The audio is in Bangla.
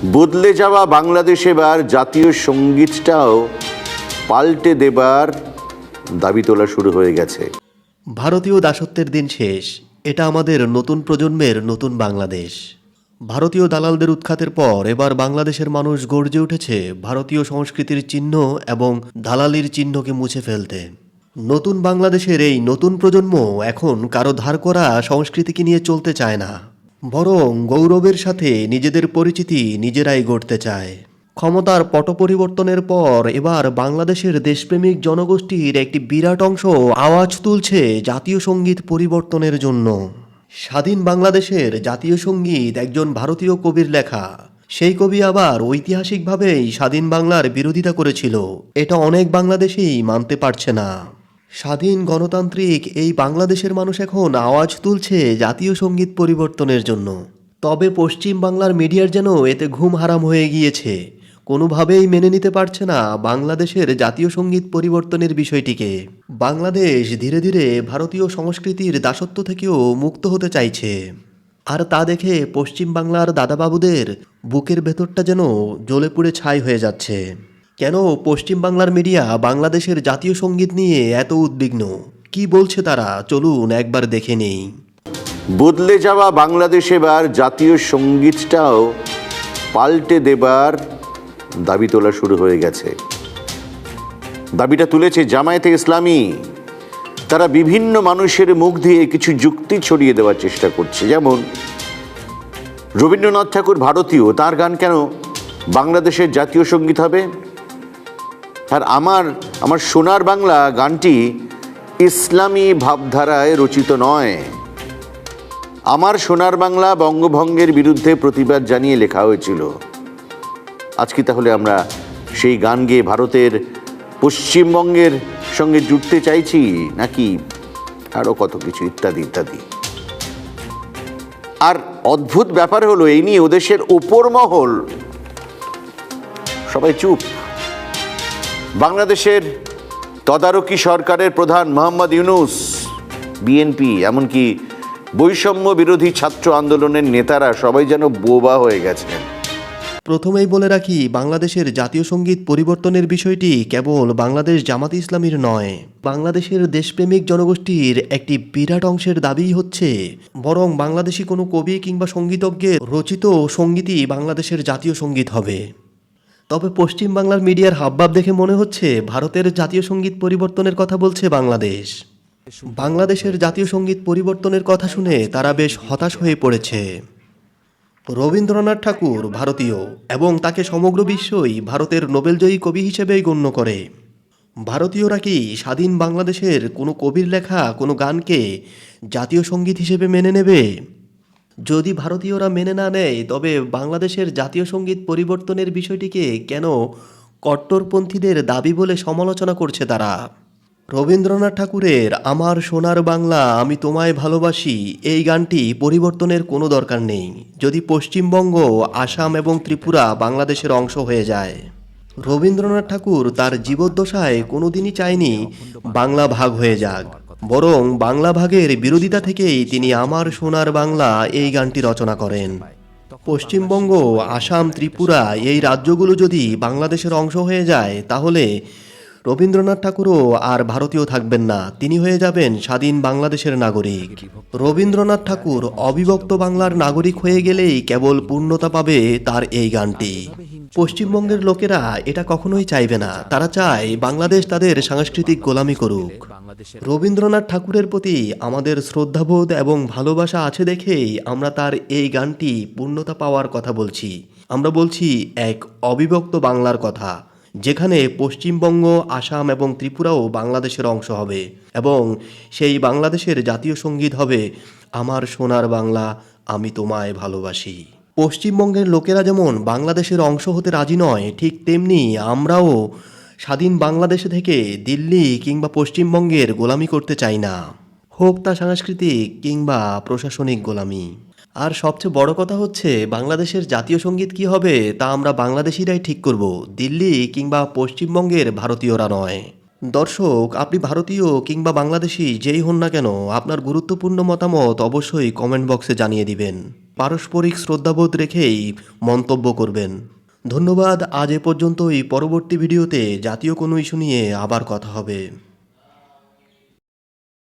বদলে যাওয়া বাংলাদেশ এবার জাতীয় সঙ্গীতটাও পাল্টে দেবার দাবি তোলা শুরু হয়ে গেছে। ভারতীয় দাসত্বের দিন শেষ। এটা আমাদের নতুন প্রজন্মের নতুন বাংলাদেশ। ভারতীয় দালালদের উৎখাতের পর এবার বাংলাদেশের মানুষ গর্জে উঠেছে ভারতীয় সংস্কৃতির চিহ্ন এবং দালালির চিহ্নকে মুছে ফেলতে। নতুন বাংলাদেশের এই নতুন প্রজন্ম এখন কারো ধার করা সংস্কৃতিকে নিয়ে চলতে চায় না, বরং গৌরবের সাথে নিজেদের পরিচিতি নিজেরাই গড়তে চায়। ক্ষমতার পট পরিবর্তনের পর এবার বাংলাদেশের দেশপ্রেমিক জনগোষ্ঠীর একটি বিরাট অংশ আওয়াজ তুলছে জাতীয় সঙ্গীত পরিবর্তনের জন্য। স্বাধীন বাংলাদেশের জাতীয় সঙ্গীত একজন ভারতীয় কবির লেখা। সেই কবি আবার ঐতিহাসিকভাবেই স্বাধীন বাংলার বিরোধিতা করেছিল। এটা অনেক বাংলাদেশেই মানতে পারছে না। স্বাধীন গণতান্ত্রিক এই বাংলাদেশের মানুষ এখন আওয়াজ তুলছে জাতীয় সঙ্গীত পরিবর্তনের জন্য। তবে পশ্চিম বাংলার মিডিয়ার যেন এতে ঘুম হারাম হয়ে গিয়েছে। কোনোভাবেই মেনে নিতে পারছে না বাংলাদেশের জাতীয় সঙ্গীত পরিবর্তনের বিষয়টিকে। বাংলাদেশ ধীরে ধীরে ভারতীয় সংস্কৃতির দাসত্ব থেকেও মুক্ত হতে চাইছে। আর তা দেখে পশ্চিম বাংলার দাদাবাবুদের বুকের ভেতরটা যেন জ্বলে পুড়ে ছাই হয়ে যাচ্ছে। কেন পশ্চিম বাংলার মিডিয়া বাংলাদেশের জাতীয় সঙ্গীত নিয়ে এত উদ্বিগ্ন? কি বলছে তারা, চলুন একবার দেখে নেই। বদলে যাওয়া বাংলাদেশ এবার জাতীয় সঙ্গীতটাও পাল্টে দেবার দাবি তোলা শুরু হয়ে গেছে। দাবিটা তুলেছে জামায়াতে ইসলামী। তারা বিভিন্ন মানুষের মুখ দিয়ে কিছু যুক্তি ছড়িয়ে দেওয়ার চেষ্টা করছে। যেমন রবীন্দ্রনাথ ঠাকুর ভারতীয়, তার গান কেন বাংলাদেশের জাতীয় সঙ্গীত হবে? আর আমার সোনার বাংলা গানটি ইসলামী ভাবধারায় রচিত নয়। আমার সোনার বাংলা বঙ্গভঙ্গের বিরুদ্ধে প্রতিবাদ জানিয়ে লেখা হয়েছিল। আজকে তাহলে আমরা সেই গান গেয়ে ভারতের পশ্চিমবঙ্গের সঙ্গে জুড়তে চাইছি নাকি আরও কত কিছু ইত্যাদি ইত্যাদি। আর অদ্ভুত ব্যাপার হলো, এই নিয়ে ওদেশের ওপর মহল সবাই চুপ। বাংলাদেশের তদারকি সরকারের প্রধান মোহাম্মদ ইউনূস, বিএনপি, এমনকি বৈষম্য বিরোধী ছাত্র আন্দোলনের নেতারা সবাই যেন বোবা হয়ে গেছেন। প্রথমেই বলে রাখি, বাংলাদেশের জাতীয় সঙ্গীত পরিবর্তনের বিষয়টি কেবল বাংলাদেশ জামাত ইসলামীর নয়, বাংলাদেশের দেশপ্রেমিক জনগোষ্ঠীর একটি বিরাট অংশের দাবিই হচ্ছে বরং বাংলাদেশি কোনো কবি কিংবা সঙ্গীতজ্ঞের রচিত সঙ্গীতই বাংলাদেশের জাতীয় সঙ্গীত হবে। তবে পশ্চিম বাংলার মিডিয়ার হাবভাব দেখে মনে হচ্ছে ভারতের জাতীয় সঙ্গীত পরিবর্তনের কথা বলছে বাংলাদেশ। বাংলাদেশের জাতীয় সঙ্গীত পরিবর্তনের কথা শুনে তারা বেশ হতাশ হয়ে পড়েছে। রবীন্দ্রনাথ ঠাকুর ভারতীয় এবং তাকে সমগ্র বিশ্বই ভারতের নোবেলজয়ী কবি হিসেবেই গণ্য করে। ভারতীয়রা কি স্বাধীন বাংলাদেশের কোনো কবির লেখা কোনো গানকে জাতীয় সঙ্গীত হিসেবে মেনে নেবে? যদি ভারতীয়রা মেনে না নেয়, তবে বাংলাদেশের জাতীয় সঙ্গীত পরিবর্তনের বিষয়টিকে কেন কট্টরপন্থীদের দাবি বলে সমালোচনা করছে তারা? রবীন্দ্রনাথ ঠাকুরের আমার সোনার বাংলা আমি তোমায় ভালোবাসি এই গানটি পরিবর্তনের কোনো দরকার নেই যদি পশ্চিমবঙ্গ, আসাম এবং ত্রিপুরা বাংলাদেশের অংশ হয়ে যায়। রবীন্দ্রনাথ ঠাকুর তার জীবদ্দশায় কোনোদিনই চায়নি বাংলা ভাগ হয়ে যাক, বরং বাংলা ভাগের বিরোধিতা থেকেই তিনি আমার সোনার বাংলা এই গানটি রচনা করেন। পশ্চিমবঙ্গ, আসাম, ত্রিপুরা এই রাজ্যগুলো যদি বাংলাদেশের অংশ হয়ে যায়, তাহলে রবীন্দ্রনাথ ঠাকুরও আর ভারতীয় থাকবেন না, তিনি হয়ে যাবেন স্বাধীন বাংলাদেশের নাগরিক। রবীন্দ্রনাথ ঠাকুর অবিভক্ত বাংলার নাগরিক হয়ে গেলেই কেবল পূর্ণতা পাবে তার এই গানটি। পশ্চিমবঙ্গের লোকেরা এটা কখনোই চাইবে না, তারা চায় বাংলাদেশ তাদের সাংস্কৃতিক গোলামি করুক। রবীন্দ্রনাথ ঠাকুরের প্রতি আমাদের শ্রদ্ধাবোধ এবং ভালোবাসা আছে দেখেই আমরা তার এই গানটি পূর্ণতা পাওয়ার কথা বলছি। আমরা বলছি এক অবিভক্ত বাংলার কথা, যেখানে পশ্চিমবঙ্গ, আসাম এবং ত্রিপুরাও বাংলাদেশের অংশ হবে এবং সেই বাংলাদেশের জাতীয় সঙ্গীত হবে আমার সোনার বাংলা আমি তোমায় ভালোবাসি। পশ্চিমবঙ্গের লোকেরা যেমন বাংলাদেশের অংশ হতে রাজি নয়, ঠিক তেমনি আমরাও স্বাধীন বাংলাদেশে থেকে দিল্লি কিংবা পশ্চিমবঙ্গের গোলামি করতে চাই না, হোক তা সাংস্কৃতিক কিংবা প্রশাসনিক গোলামি। আর সবচেয়ে বড় কথা হচ্ছে, বাংলাদেশের জাতীয় সঙ্গীত কি হবে তা আমরা বাংলাদেশিরাই ঠিক করব, দিল্লি কিংবা পশ্চিমবঙ্গের ভারতীয়রা নয়। দর্শক, আপনি ভারতীয় কিংবা বাংলাদেশি যেই হন না কেন, আপনার গুরুত্বপূর্ণ মতামত অবশ্যই কমেন্ট বক্সে জানিয়ে দিবেন। পারস্পরিক শ্রদ্ধাবোধ রেখেই মন্তব্য করবেন। ধন্যবাদ। আজ এ পর্যন্তই। পরবর্তী ভিডিওতে জাতীয় কোনো ইস্যু নিয়ে আবার কথা হবে।